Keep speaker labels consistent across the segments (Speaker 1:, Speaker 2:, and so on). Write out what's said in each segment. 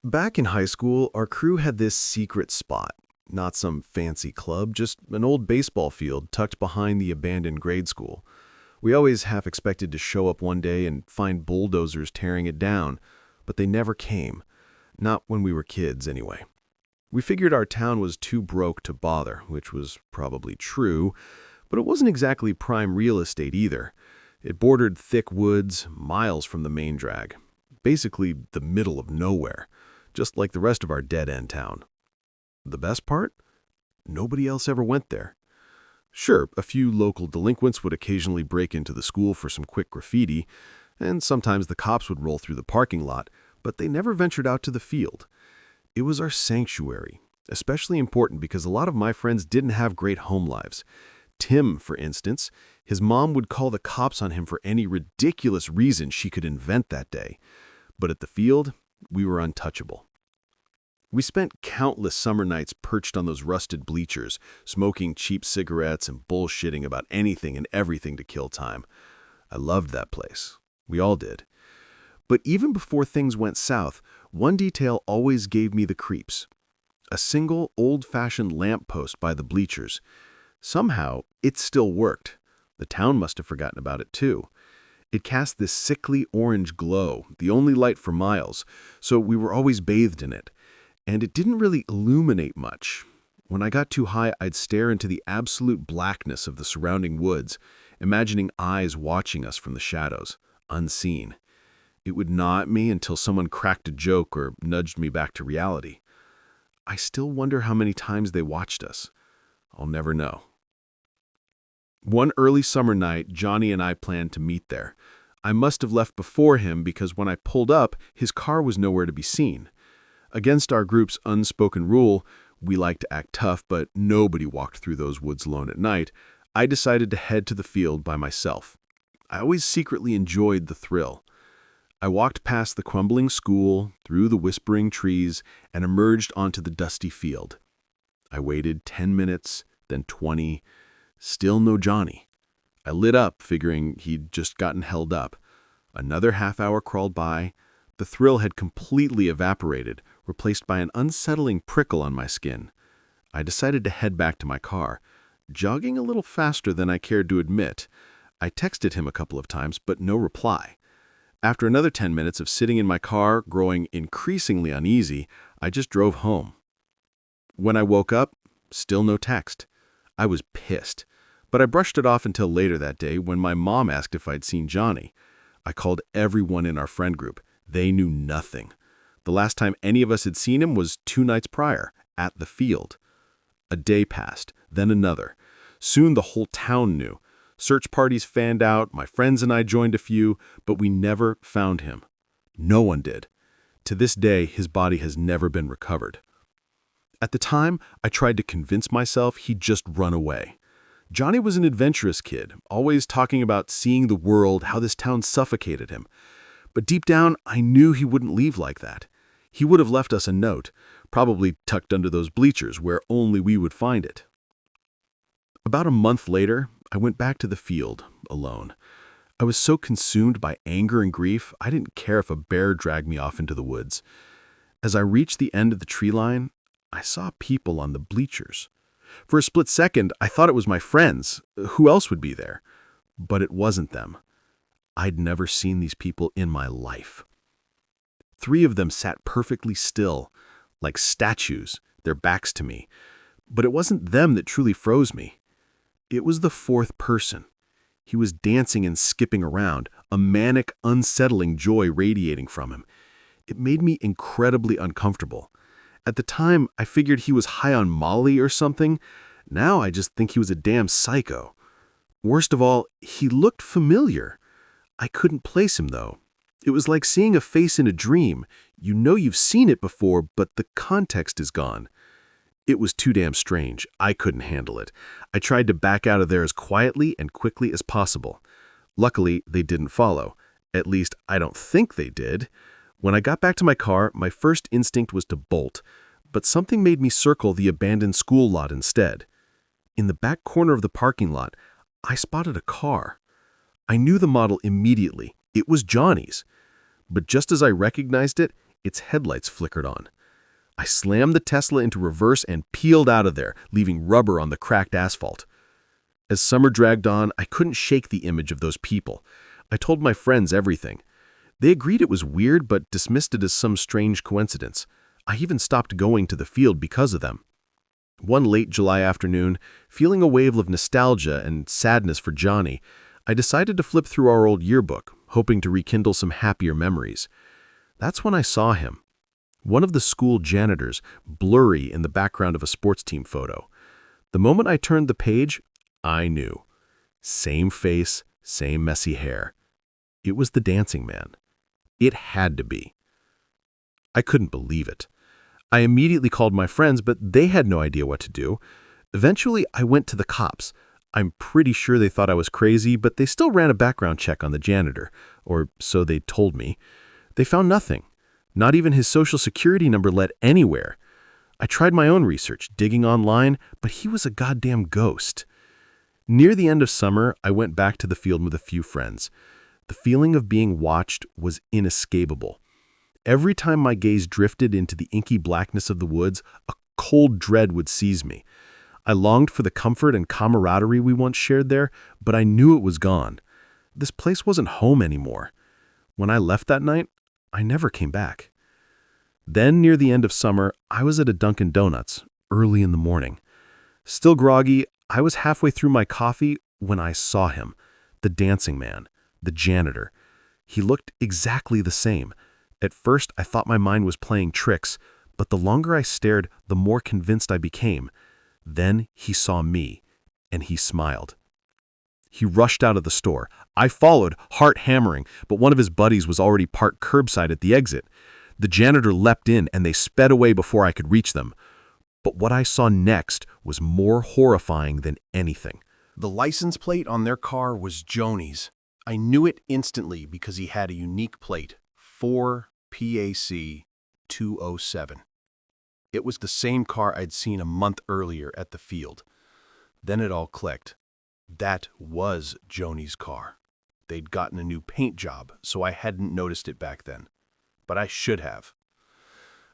Speaker 1: Back in high school, our crew had this secret spot. Not some fancy club, just an old baseball field tucked behind the abandoned grade school. We always half expected to show up one day and find bulldozers tearing it down, but they never came. Not when we were kids, anyway. We figured our town was too broke to bother, which was probably true, but it wasn't exactly prime real estate either. It bordered thick woods, miles from the main drag. Basically, the middle of nowhere, just like the rest of our dead-end town. The best part? Nobody else ever went there. Sure, a few local delinquents would occasionally break into the school for some quick graffiti, and sometimes the cops would roll through the parking lot, but they never ventured out to the field. It was our sanctuary, especially important because a lot of my friends didn't have great home lives. Tim, for instance, his mom would call the cops on him for any ridiculous reason she could invent that day. But at the field, we were untouchable. We spent countless summer nights perched on those rusted bleachers, smoking cheap cigarettes and bullshitting about anything and everything to kill time. I loved that place. We all did. But even before things went south, one detail always gave me the creeps. A single old-fashioned lamppost by the bleachers. Somehow, it still worked. The town must have forgotten about it too. It cast this sickly orange glow, the only light for miles, so we were always bathed in it. And it didn't really illuminate much. When I got too high, I'd stare into the absolute blackness of the surrounding woods, imagining eyes watching us from the shadows, unseen. It would gnaw at me until someone cracked a joke or nudged me back to reality. I still wonder how many times they watched us. I'll never know. One early summer night, Johnny and I planned to meet there. I must have left before him because when I pulled up, his car was nowhere to be seen. Against our group's unspoken rule, we like to act tough, but nobody walked through those woods alone at night, I decided to head to the field by myself. I always secretly enjoyed the thrill. I walked past the crumbling school, through the whispering trees, and emerged onto the dusty field. I waited 10 minutes, then 20. Still no Johnny. I lit up, figuring he'd just gotten held up. Another half hour crawled by. The thrill had completely evaporated, replaced by an unsettling prickle on my skin. I decided to head back to my car, jogging a little faster than I cared to admit. I texted him a couple of times, but no reply. After another 10 minutes of sitting in my car, growing increasingly uneasy, I just drove home. When I woke up, still no text. I was pissed, but I brushed it off until later that day when my mom asked if I'd seen Johnny. I called everyone in our friend group. They knew nothing. The last time any of us had seen him was 2 nights prior, at the field. A day passed, then another. Soon the whole town knew. Search parties fanned out, my friends and I joined a few, but we never found him. No one did. To this day, his body has never been recovered. At the time, I tried to convince myself he'd just run away. Johnny was an adventurous kid, always talking about seeing the world, how this town suffocated him. But deep down, I knew he wouldn't leave like that. He would have left us a note, probably tucked under those bleachers where only we would find it. About a month later, I went back to the field, alone. I was so consumed by anger and grief, I didn't care if a bear dragged me off into the woods. As I reached the end of the tree line, I saw people on the bleachers. For a split second, I thought it was my friends. Who else would be there? But it wasn't them. I'd never seen these people in my life. 3 of them sat perfectly still, like statues, their backs to me. But it wasn't them that truly froze me. It was the 4th person. He was dancing and skipping around, a manic, unsettling joy radiating from him. It made me incredibly uncomfortable. At the time, I figured he was high on Molly or something. Now I just think he was a damn psycho. Worst of all, he looked familiar. I couldn't place him, though. It was like seeing a face in a dream. You know you've seen it before, but the context is gone. It was too damn strange. I couldn't handle it. I tried to back out of there as quietly and quickly as possible. Luckily, they didn't follow. At least, I don't think they did. When I got back to my car, my first instinct was to bolt, but something made me circle the abandoned school lot instead. In the back corner of the parking lot, I spotted a car. I knew the model immediately. It was Johnny's. But just as I recognized it, its headlights flickered on. I slammed the Tesla into reverse and peeled out of there, leaving rubber on the cracked asphalt. As summer dragged on, I couldn't shake the image of those people. I told my friends everything. They agreed it was weird, but dismissed it as some strange coincidence. I even stopped going to the field because of them. One late July afternoon, feeling a wave of nostalgia and sadness for Johnny, I decided to flip through our old yearbook, hoping to rekindle some happier memories. That's when I saw him. One of the school janitors, blurry in the background of a sports team photo. The moment I turned the page, I knew. Same face, same messy hair. It was the dancing man. It had to be. I couldn't believe it. I immediately called my friends, but they had no idea what to do. Eventually, I went to the cops. I'm pretty sure they thought I was crazy, but they still ran a background check on the janitor, or so they told me. They found nothing. Not even his social security number led anywhere. I tried my own research, digging online, but he was a goddamn ghost. Near the end of summer, I went back to the field with a few friends. The feeling of being watched was inescapable. Every time my gaze drifted into the inky blackness of the woods, a cold dread would seize me. I longed for the comfort and camaraderie we once shared there, but I knew it was gone. This place wasn't home anymore. When I left that night, I never came back. Then, near the end of summer, I was at a Dunkin' Donuts, early in the morning. Still groggy, I was halfway through my coffee when I saw him, the dancing man, the janitor. He looked exactly the same. At first, I thought my mind was playing tricks, but the longer I stared, the more convinced I became. Then he saw me, and he smiled. He rushed out of the store. I followed, heart hammering, but one of his buddies was already parked curbside at the exit. The janitor leapt in, and they sped away before I could reach them. But what I saw next was more horrifying than anything.
Speaker 2: The license plate on their car was Joni's. I knew it instantly because he had a unique plate, 4PAC 207. It was the same car I'd seen a month earlier at the field. Then it all clicked. That was Joni's car. They'd gotten a new paint job, so I hadn't noticed it back then. But I should have.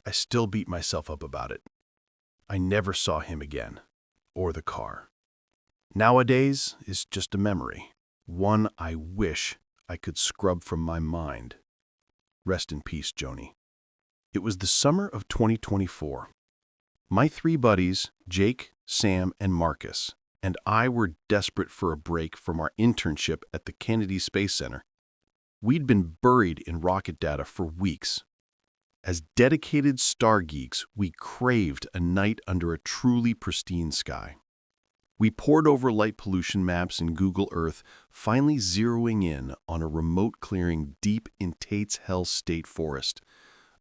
Speaker 2: I still beat myself up about it. I never saw him again, or the car. Nowadays is just a memory, one I wish I could scrub from my mind. Rest in peace, Joni. It was the summer of 2024. My three buddies, Jake, Sam, and Marcus, and I were desperate for a break from our internship at the Kennedy Space Center. We'd been buried in rocket data for weeks. As dedicated star geeks, we craved a night under a truly pristine sky. We pored over light pollution maps in Google Earth, finally zeroing in on a remote clearing deep in Tate's Hell State Forest,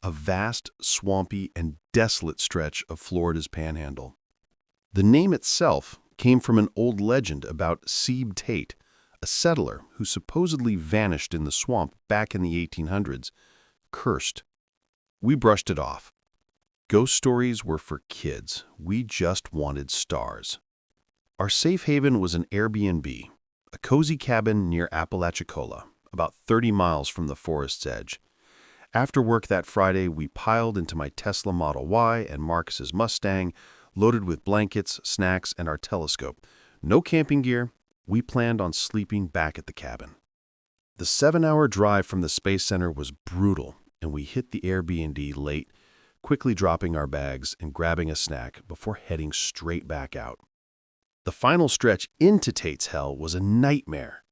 Speaker 2: a vast, swampy, and desolate stretch of Florida's panhandle. The name itself came from an old legend about Seeb Tate, a settler who supposedly vanished in the swamp back in the 1800s, cursed. We brushed it off. Ghost stories were for kids. We just wanted stars. Our safe haven was an Airbnb, a cozy cabin near Apalachicola, about 30 miles from the forest's edge. After work that Friday, we piled into my Tesla Model Y and Marcus's Mustang, loaded with blankets, snacks, and our telescope. No camping gear. We planned on sleeping back at the cabin. The 7-hour drive from the Space Center was brutal, and we hit the Airbnb late, quickly dropping our bags and grabbing a snack before heading straight back out. The final stretch into Tate's Hell was a nightmare.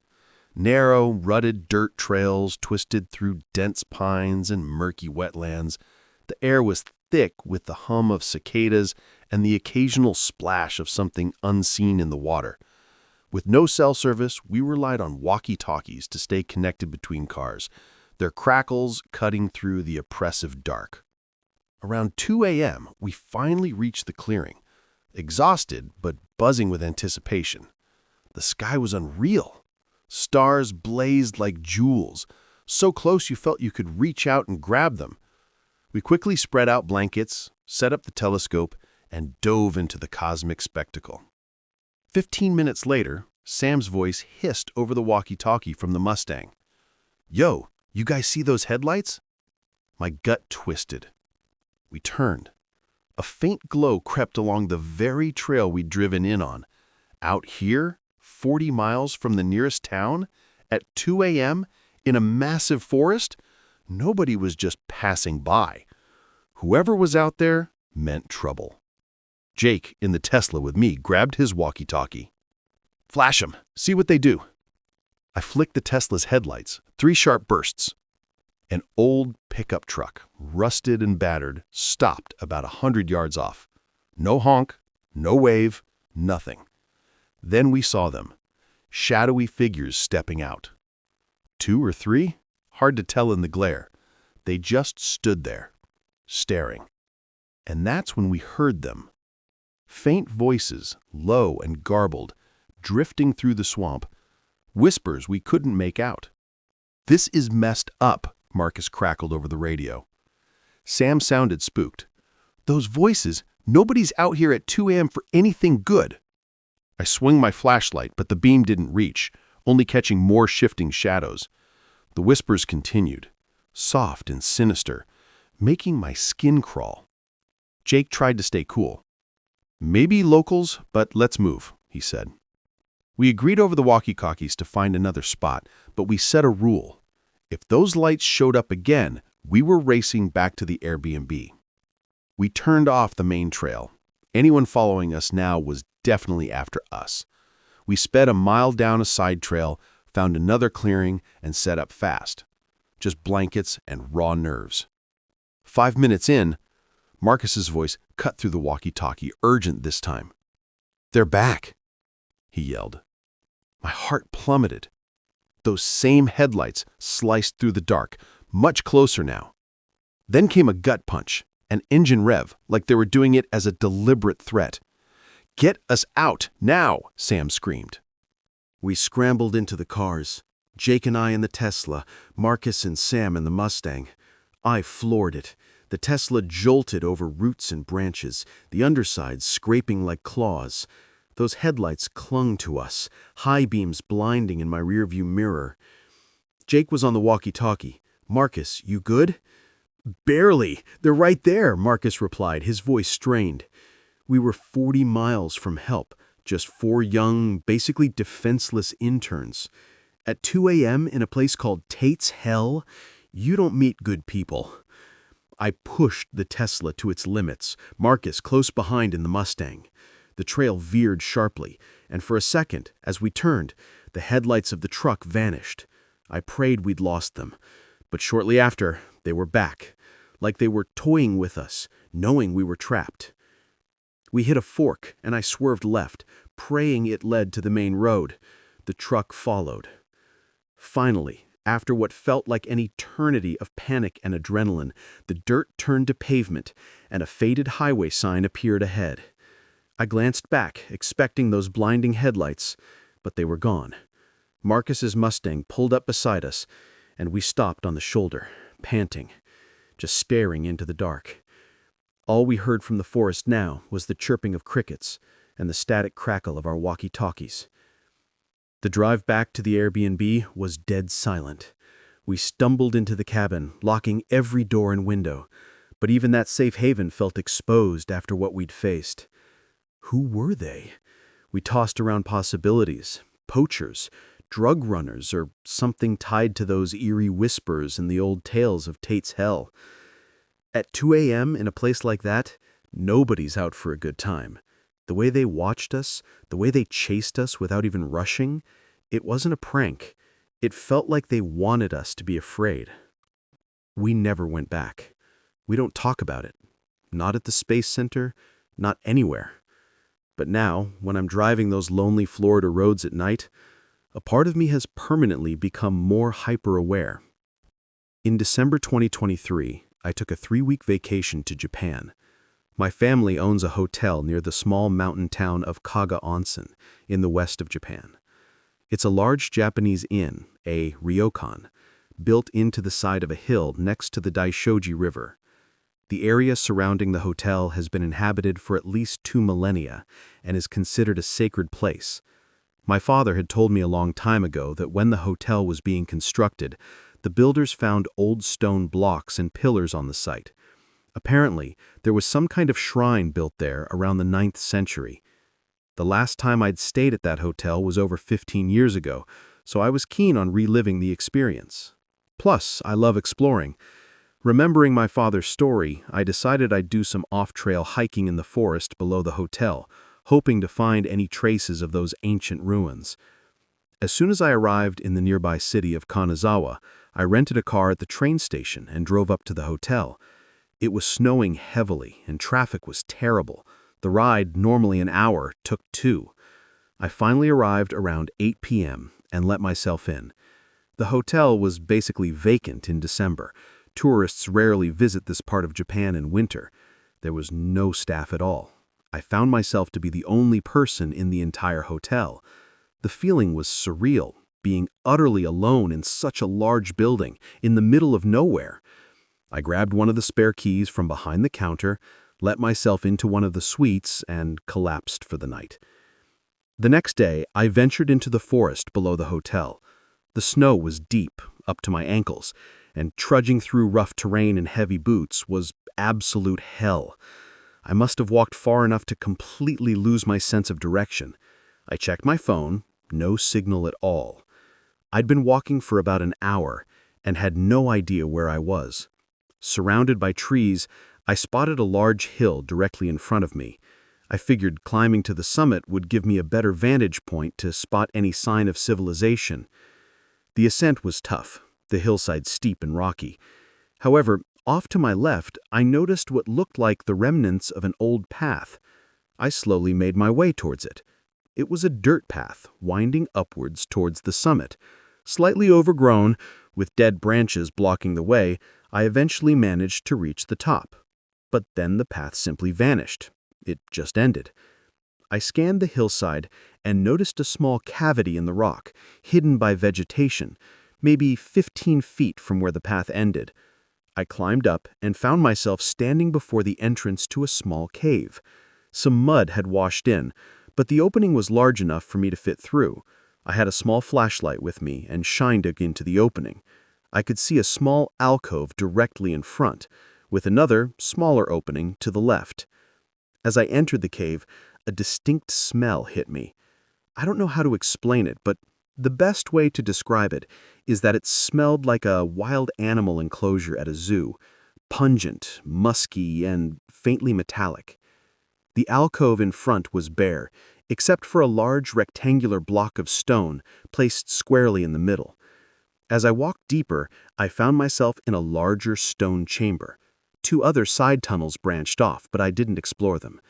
Speaker 2: Narrow, rutted dirt trails twisted through dense pines and murky wetlands. The air was thick with the hum of cicadas and the occasional splash of something unseen in the water. With no cell service, we relied on walkie-talkies to stay connected between cars, their crackles cutting through the oppressive dark. Around 2 a.m., we finally reached the clearing, exhausted but buzzing with anticipation. The sky was unreal. Stars blazed like jewels, so close you felt you could reach out and grab them. We quickly spread out blankets, set up the telescope, and dove into the cosmic spectacle. 15 minutes later, Sam's voice hissed over the walkie-talkie from the Mustang. "Yo, you guys see those headlights?" My gut twisted. We turned. A faint glow crept along the very trail we'd driven in on. Out here, 40 miles from the nearest town, at 2 a.m., in a massive forest, nobody was just passing by. Whoever was out there meant trouble. Jake, in the Tesla with me, grabbed his walkie-talkie. "Flash 'em. See what they do." I flicked the Tesla's headlights, 3 sharp bursts. An old pickup truck, rusted and battered, stopped about 100 yards off. No honk, no wave, nothing. Then we saw them, shadowy figures stepping out. 2 or 3? Hard to tell in the glare. They just stood there, staring. And that's when we heard them. Faint voices, low and garbled, drifting through the swamp. Whispers we couldn't make out. "This is messed up," Marcus crackled over the radio. Sam sounded spooked. "Those voices, nobody's out here at 2 a.m. for anything good." I swung my flashlight, but the beam didn't reach, only catching more shifting shadows. The whispers continued, soft and sinister, making my skin crawl. Jake tried to stay cool. "Maybe locals, but let's move," he said. We agreed over the walkie-talkies to find another spot, but we set a rule. If those lights showed up again, we were racing back to the Airbnb. We turned off the main trail. Anyone following us now was definitely after us. We sped a mile down a side trail, found another clearing, and set up fast. Just blankets and raw nerves. 5 minutes in, Marcus's voice cut through the walkie-talkie, urgent this time. "They're back," he yelled. My heart plummeted. Those same headlights sliced through the dark, much closer now. Then came a gut punch, an engine rev, like they were doing it as a deliberate threat. "Get us out, now!" Sam screamed.
Speaker 1: We scrambled into the cars. Jake and I in the Tesla, Marcus and Sam in the Mustang. I floored it. The Tesla jolted over roots and branches, the underside scraping like claws. Those headlights clung to us, high beams blinding in my rearview mirror. Jake was on the walkie-talkie. "Marcus, you good?" "Barely. They're right there," Marcus replied, his voice strained. We were 40 miles from help, just 4 young, basically defenseless interns. At 2 a.m. in a place called Tate's Hell, you don't meet good people. I pushed the Tesla to its limits, Marcus close behind in the Mustang. The trail veered sharply, and for a second, as we turned, the headlights of the truck vanished. I prayed we'd lost them, but shortly after, they were back, like they were toying with us, knowing we were trapped. We hit a fork, and I swerved left, praying it led to the main road. The truck followed. Finally, after what felt like an eternity of panic and adrenaline, the dirt turned to pavement, and a faded highway sign appeared ahead. I glanced back, expecting those blinding headlights, but they were gone. Marcus's Mustang pulled up beside us, and we stopped on the shoulder, panting, just staring into the dark. All we heard from the forest now was the chirping of crickets and the static crackle of our walkie-talkies. The drive back to the Airbnb was dead silent. We stumbled into the cabin, locking every door and window, but even that safe haven felt exposed after what we'd faced. Who were they? We tossed around possibilities, poachers, drug runners, or something tied to those eerie whispers in the old tales of Tate's Hell. At 2 a.m. in a place like that, nobody's out for a good time. The way they watched us, the way they chased us without even rushing, it wasn't a prank. It felt like they wanted us to be afraid. We never went back. We don't talk about it. Not at the Space Center, not anywhere. But now, when I'm driving those lonely Florida roads at night, a part of me has permanently become more hyper-aware. In December 2023, I took a 3-week vacation to Japan. My family owns a hotel near the small mountain town of Kaga Onsen in the west of Japan. It's a large Japanese inn, a ryokan, built into the side of a hill next to the Daishoji River. The area surrounding the hotel has been inhabited for at least 2 millennia and is considered a sacred place. My father had told me a long time ago that when the hotel was being constructed,
Speaker 2: The builders found old stone blocks and pillars on the site. Apparently, there was some kind of shrine built there around the 9th century. The last time I'd stayed at that hotel was over 15 years ago, so I was keen on reliving the experience. Plus, I love exploring. Remembering my father's story, I decided I'd do some off-trail hiking in the forest below the hotel, hoping to find any traces of those ancient ruins. As soon as I arrived in the nearby city of Kanazawa, I rented a car at the train station and drove up to the hotel. It was snowing heavily and traffic was terrible. The ride, normally an hour, took 2. I finally arrived around 8 p.m. and let myself in. The hotel was basically vacant in December. Tourists rarely visit this part of Japan in winter. There was no staff at all. I found myself to be the only person in the entire hotel. The feeling was surreal, being utterly alone in such a large building, in the middle of nowhere. I grabbed one of the spare keys from behind the counter, let myself into one of the suites, and collapsed for the night. The next day, I ventured into the forest below the hotel. The snow was deep, up to my ankles, and trudging through rough terrain in heavy boots was absolute hell. I must have walked far enough to completely lose my sense of direction. I checked my phone, no signal at all. I'd been walking for about an hour and had no idea where I was. Surrounded by trees, I spotted a large hill directly in front of me. I figured climbing to the summit would give me a better vantage point to spot any sign of civilization. The ascent was tough, the hillside steep and rocky. However, off to my left, I noticed what looked like the remnants of an old path. I slowly made my way towards it. It was a dirt path, winding upwards towards the summit. Slightly overgrown, with dead branches blocking the way, I eventually managed to reach the top. But then the path simply vanished. It just ended. I scanned the hillside and noticed a small cavity in the rock, hidden by vegetation, maybe 15 feet from where the path ended. I climbed up and found myself standing before the entrance to a small cave. Some mud had washed in, but the opening was large enough for me to fit through. I had a small flashlight with me and shined it into the opening. I could see a small alcove directly in front, with another, smaller opening to the left. As I entered the cave, a distinct smell hit me. I don't know how to explain it, but the best way to describe it is that it smelled like a wild animal enclosure at a zoo, pungent, musky, and faintly metallic. The alcove in front was bare, except for a large rectangular block of stone placed squarely in the middle. As I walked deeper, I found myself in a larger stone chamber. 2 other side tunnels branched off, but I didn't explore them.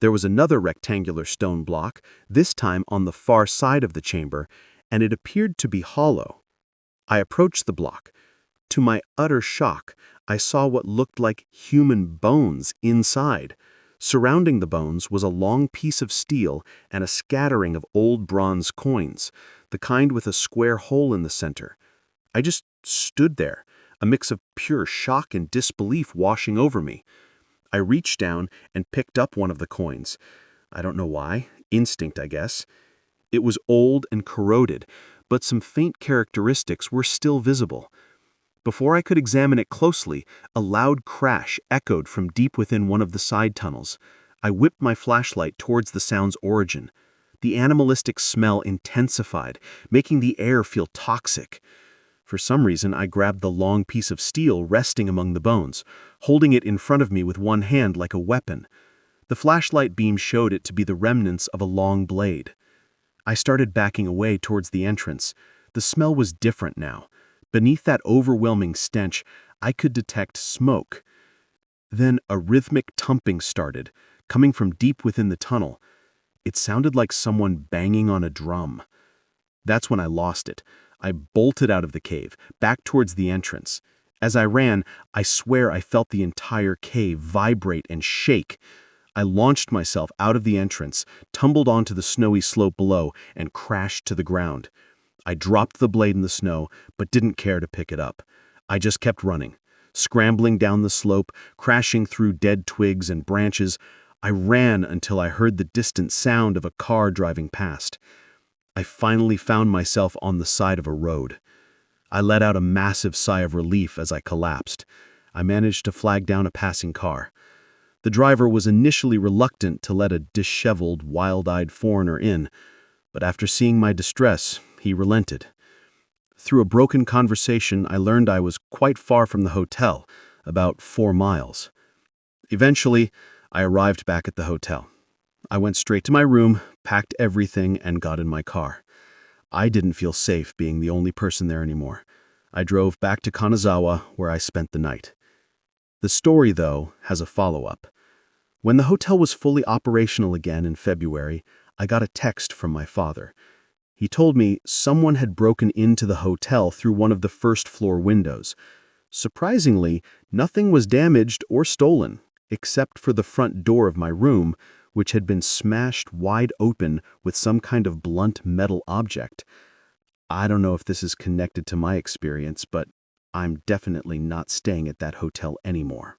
Speaker 2: There was another rectangular stone block, this time on the far side of the chamber, and it appeared to be hollow. I approached the block. To my utter shock, I saw what looked like human bones inside. Surrounding the bones was a long piece of steel and a scattering of old bronze coins, the kind with a square hole in the center. I just stood there, a mix of pure shock and disbelief washing over me. I reached down and picked up one of the coins. I don't know why, instinct, I guess. It was old and corroded, but some faint characteristics were still visible. Before I could examine it closely, a loud crash echoed from deep within one of the side tunnels. I whipped my flashlight towards the sound's origin. The animalistic smell intensified, making the air feel toxic. For some reason, I grabbed the long piece of steel resting among the bones, holding it in front of me with one hand like a weapon. The flashlight beam showed it to be the remnants of a long blade. I started backing away towards the entrance. The smell was different now. Beneath that overwhelming stench, I could detect smoke. Then a rhythmic thumping started, coming from deep within the tunnel. It sounded like someone banging on a drum. That's when I lost it. I bolted out of the cave, back towards the entrance. As I ran, I swear I felt the entire cave vibrate and shake. I launched myself out of the entrance, tumbled onto the snowy slope below, and crashed to the ground. I dropped the blade in the snow, but didn't care to pick it up. I just kept running, scrambling down the slope, crashing through dead twigs and branches. I ran until I heard the distant sound of a car driving past. I finally found myself on the side of a road.
Speaker 1: I let out a massive sigh of relief as I collapsed. I managed to flag down a passing car. The driver was initially reluctant to let a disheveled, wild-eyed foreigner in, but after seeing my distress, he relented. Through a broken conversation, I learned I was quite far from the hotel, about 4 miles. Eventually, I arrived back at the hotel. I went straight to my room, packed everything, and got in my car. I didn't feel safe being the only person there anymore. I drove back to Kanazawa, where I spent the night. The story, though, has a follow-up. When the hotel was fully operational again in February, I got a text from my father. He told me someone had broken into the hotel through one of the first-floor windows. Surprisingly, nothing was damaged or stolen, except for the front door of my room, which had been smashed wide open with some kind of blunt metal object. I don't know if this is connected to my experience, but I'm definitely not staying at that hotel anymore.